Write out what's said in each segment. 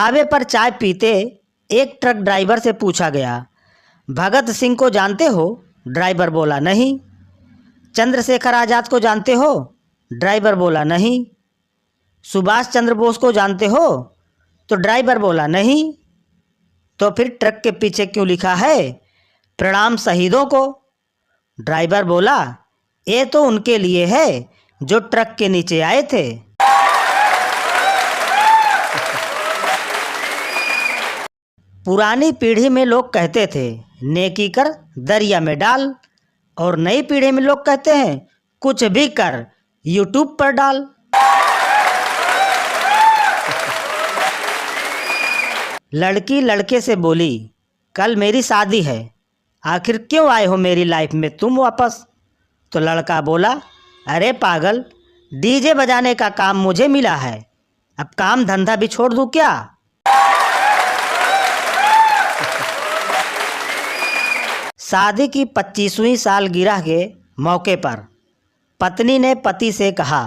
ढाबे पर चाय पीते एक ट्रक ड्राइवर से पूछा गया, भगत सिंह को जानते हो? ड्राइवर बोला, नहीं। चंद्रशेखर आज़ाद को जानते हो? ड्राइवर बोला, नहीं। सुभाष चंद्र बोस को जानते हो? तो ड्राइवर बोला, नहीं। तो फिर ट्रक के पीछे क्यों लिखा है, प्रणाम शहीदों को? ड्राइवर बोला, ये तो उनके लिए है जो ट्रक के नीचे आए थे। पुरानी पीढ़ी में लोग कहते थे, नेकी कर दरिया में डाल, और नई पीढ़ी में लोग कहते हैं, कुछ भी कर यूट्यूब पर डाल। लड़की लड़के से बोली, कल मेरी शादी है, आखिर क्यों आए हो मेरी लाइफ में तुम वापस? तो लड़का बोला, अरे पागल, डीजे बजाने का काम मुझे मिला है, अब काम धंधा भी छोड़ दूं क्या? शादी की 25वीं सालगिरह के मौके पर पत्नी ने पति से कहा,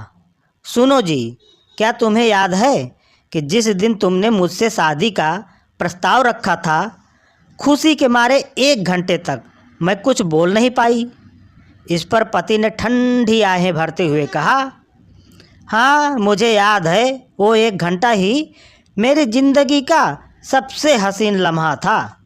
सुनो जी, क्या तुम्हें याद है कि जिस दिन तुमने मुझसे शादी का प्रस्ताव रखा था, खुशी के मारे 1 घंटे तक मैं कुछ बोल नहीं पाई। इस पर पति ने ठंडी आहें भरते हुए कहा, हाँ मुझे याद है, वो 1 घंटा ही मेरी जिंदगी का सबसे हसीन लम्हा था।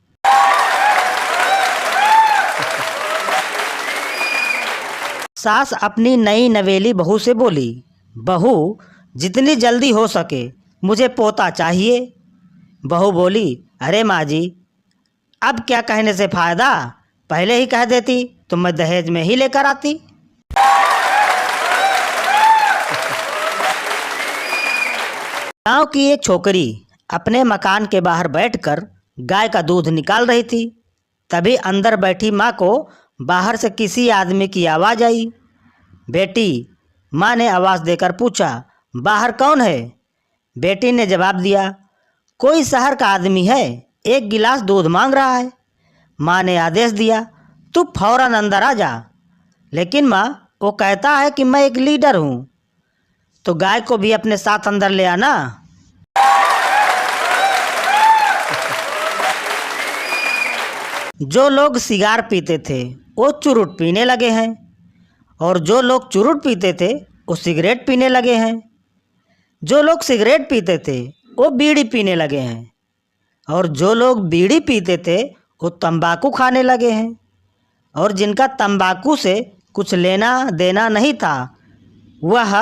सास अपनी नई नवेली बहू से बोली, बहू जितनी जल्दी हो सके मुझे पोता चाहिए। बहू बोली, अरे माँ जी, अब क्या कहने से फ़ायदा, पहले ही कह देती तो मैं दहेज में ही लेकर आती। गांव की एक छोकरी अपने मकान के बाहर बैठकर गाय का दूध निकाल रही थी। तभी अंदर बैठी माँ को बाहर से किसी आदमी की आवाज़ आई। बेटी, माँ ने आवाज़ देकर पूछा, बाहर कौन है? बेटी ने जवाब दिया, कोई शहर का आदमी है, 1 गिलास दूध मांग रहा है। माँ ने आदेश दिया, तू फौरन अंदर आ जा। लेकिन माँ, वो कहता है कि मैं एक लीडर हूँ। तो गाय को भी अपने साथ अंदर ले आना। जो लोग सिगार पीते थे वो चुरुट पीने लगे हैं, और जो लोग चुरुट पीते थे वो सिगरेट पीने लगे हैं। जो लोग सिगरेट पीते थे वो बीड़ी पीने लगे हैं, और जो लोग बीड़ी पीते थे वो तंबाकू खाने लगे हैं। और जिनका तंबाकू से कुछ लेना देना नहीं था, वह,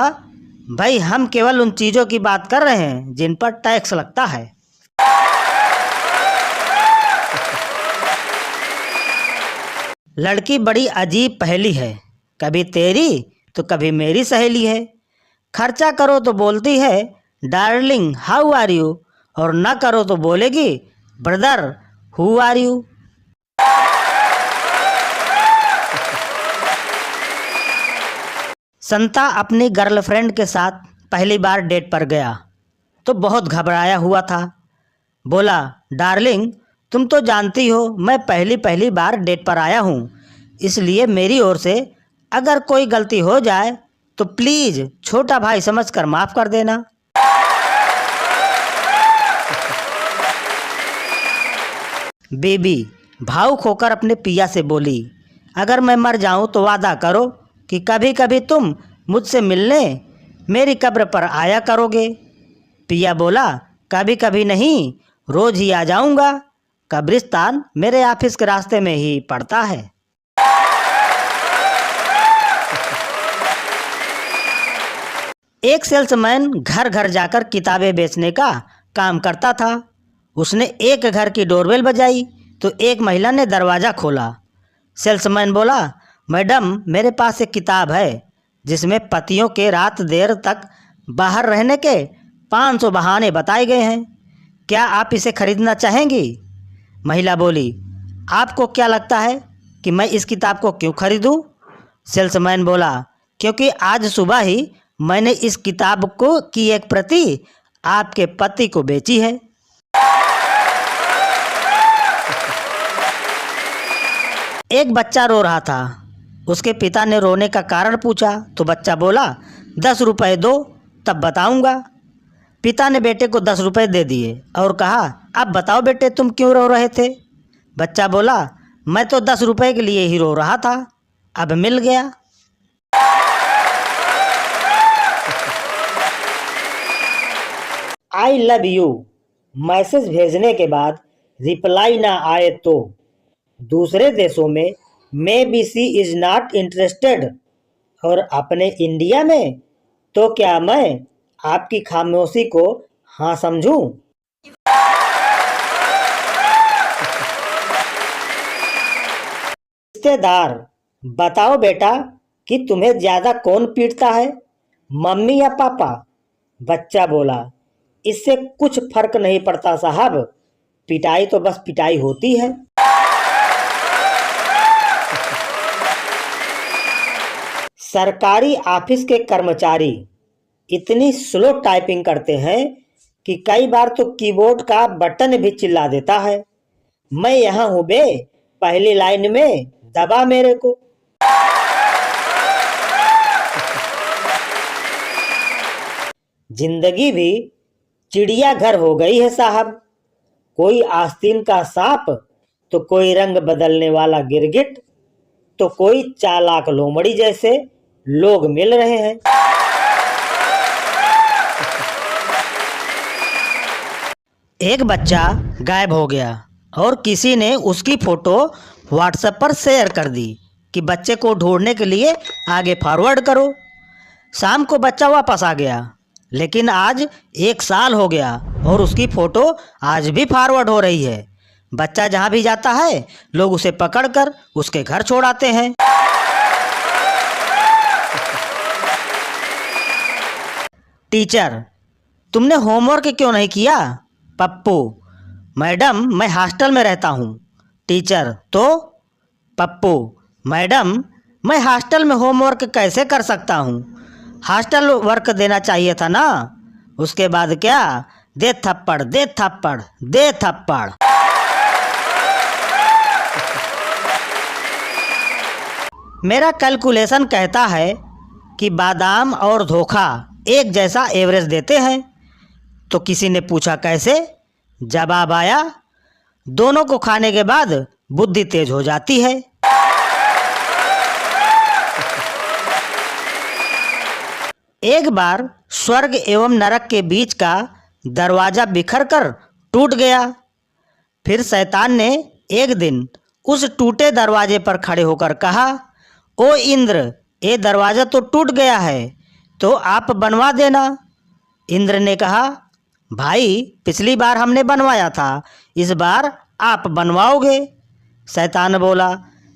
भाई हम केवल उन चीज़ों की बात कर रहे हैं जिन पर टैक्स लगता है। लड़की बड़ी अजीब पहेली है, कभी तेरी तो कभी मेरी सहेली है। खर्चा करो तो बोलती है, डार्लिंग हाउ आर यू, और ना करो तो बोलेगी, ब्रदर हु आर यू। संता अपनी गर्लफ्रेंड के साथ पहली बार डेट पर गया तो बहुत घबराया हुआ था। बोला, डार्लिंग तुम तो जानती हो मैं पहली बार डेट पर आया हूँ, इसलिए मेरी ओर से अगर कोई गलती हो जाए तो प्लीज़ छोटा भाई समझकर माफ़ कर देना। बेबी भावुक होकर अपने पिया से बोली, अगर मैं मर जाऊं तो वादा करो कि कभी कभी तुम मुझसे मिलने मेरी कब्र पर आया करोगे। पिया बोला, कभी कभी नहीं, रोज़ ही आ जाऊंगा, कब्रिस्तान मेरे ऑफिस के रास्ते में ही पड़ता है। एक सेल्समैन घर घर जाकर किताबें बेचने का काम करता था। उसने एक घर की डोरबेल बजाई तो एक महिला ने दरवाज़ा खोला। सेल्समैन बोला, मैडम मेरे पास एक किताब है जिसमें पतियों के रात देर तक बाहर रहने के 500 बहाने बताए गए हैं, क्या आप इसे खरीदना चाहेंगी? महिला बोली, आपको क्या लगता है कि मैं इस किताब को क्यों खरीदूं? सेल्समैन बोला, क्योंकि आज सुबह ही मैंने इस किताब को की एक प्रति आपके पति को बेची है। एक बच्चा रो रहा था। उसके पिता ने रोने का कारण पूछा तो बच्चा बोला, 10 रुपए दो तब बताऊंगा। पिता ने बेटे को 10 रुपए दे दिए और कहा, अब बताओ बेटे तुम क्यों रो रहे थे। बच्चा बोला, मैं तो 10 रुपए के लिए ही रो रहा था, अब मिल गया। आई लव यू मैसेज भेजने के बाद रिप्लाई ना आए तो दूसरे देशों में maybe she is not interested, और अपने इंडिया में तो क्या मैं आपकी खामोशी को हाँ समझूं। रिश्तेदार, बताओ बेटा कि तुम्हें ज्यादा कौन पीटता है, मम्मी या पापा। बच्चा बोला, इससे कुछ फर्क नहीं पड़ता साहब, पिटाई तो बस पिटाई होती है। सरकारी ऑफिस के कर्मचारी इतनी स्लो टाइपिंग करते हैं कि कई बार तो कीबोर्ड का बटन भी चिल्ला देता है, मैं यहाँ हूँ बे, पहली लाइन में दबा मेरे को। जिंदगी भी चिड़ियाघर हो गई है साहब, कोई आस्तीन का सांप तो कोई रंग बदलने वाला गिरगिट तो कोई चालाक लोमड़ी जैसे लोग मिल रहे हैं। एक बच्चा गायब हो गया और किसी ने उसकी फोटो व्हाट्सएप पर शेयर कर दी कि बच्चे को ढूंढने के लिए आगे फॉरवर्ड करो। शाम को बच्चा वापस आ गया, लेकिन आज 1 साल हो गया और उसकी फोटो आज भी फॉरवर्ड हो रही है। बच्चा जहाँ भी जाता है लोग उसे पकड़कर उसके घर छोड़ आते हैं। टीचर, तुमने होमवर्क क्यों नहीं किया। पप्पू, मैडम मैं हॉस्टल में रहता हूँ। टीचर, तो। पप्पू, मैडम मैं हॉस्टल में होमवर्क कैसे कर सकता हूँ, हॉस्टल वर्क देना चाहिए था ना। उसके बाद क्या, दे थप्पड़ दे थप्पड़ दे थप्पड़। मेरा कैलकुलेशन कहता है कि बादाम और धोखा एक जैसा एवरेज देते हैं। तो किसी ने पूछा कैसे। जवाब आया, दोनों को खाने के बाद बुद्धि तेज हो जाती है। एक बार स्वर्ग एवं नरक के बीच का दरवाजा बिखर कर टूट गया। फिर शैतान ने एक दिन उस टूटे दरवाजे पर खड़े होकर कहा, ओ इंद्र, ये दरवाजा तो टूट गया है, तो आप बनवा देना। इंद्र ने कहा, भाई पिछली बार हमने बनवाया था, इस बार आप बनवाओगे। शैतान बोला,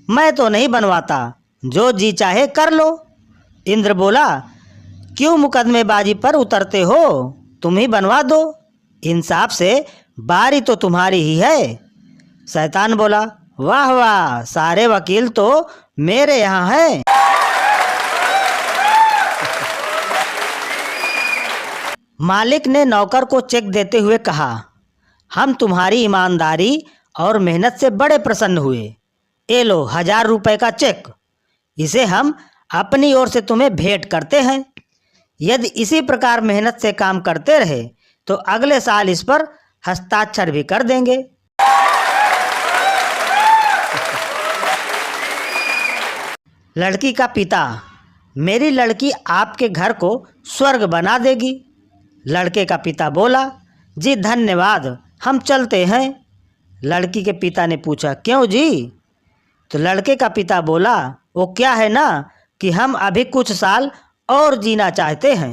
मैं तो नहीं बनवाता, जो जी चाहे कर लो। इंद्र बोला, क्यों मुकदमेबाजी पर उतरते हो, तुम ही बनवा दो, इंसाफ से बारी तो तुम्हारी ही है। शैतान बोला, वाह वाह, सारे वकील तो मेरे यहाँ हैं। मालिक ने नौकर को चेक देते हुए कहा, हम तुम्हारी ईमानदारी और मेहनत से बड़े प्रसन्न हुए, ये लो 1000 रुपये का चेक, इसे हम अपनी ओर से तुम्हें भेंट करते हैं। यदि इसी प्रकार मेहनत से काम करते रहे तो अगले साल इस पर हस्ताक्षर भी कर देंगे। लड़की का पिता, मेरी लड़की आपके घर को स्वर्ग बना देगी। लड़के का पिता बोला, जी धन्यवाद, हम चलते हैं। लड़की के पिता ने पूछा, क्यों जी। तो लड़के का पिता बोला, वो क्या है ना कि हम अभी कुछ साल और जीना चाहते हैं।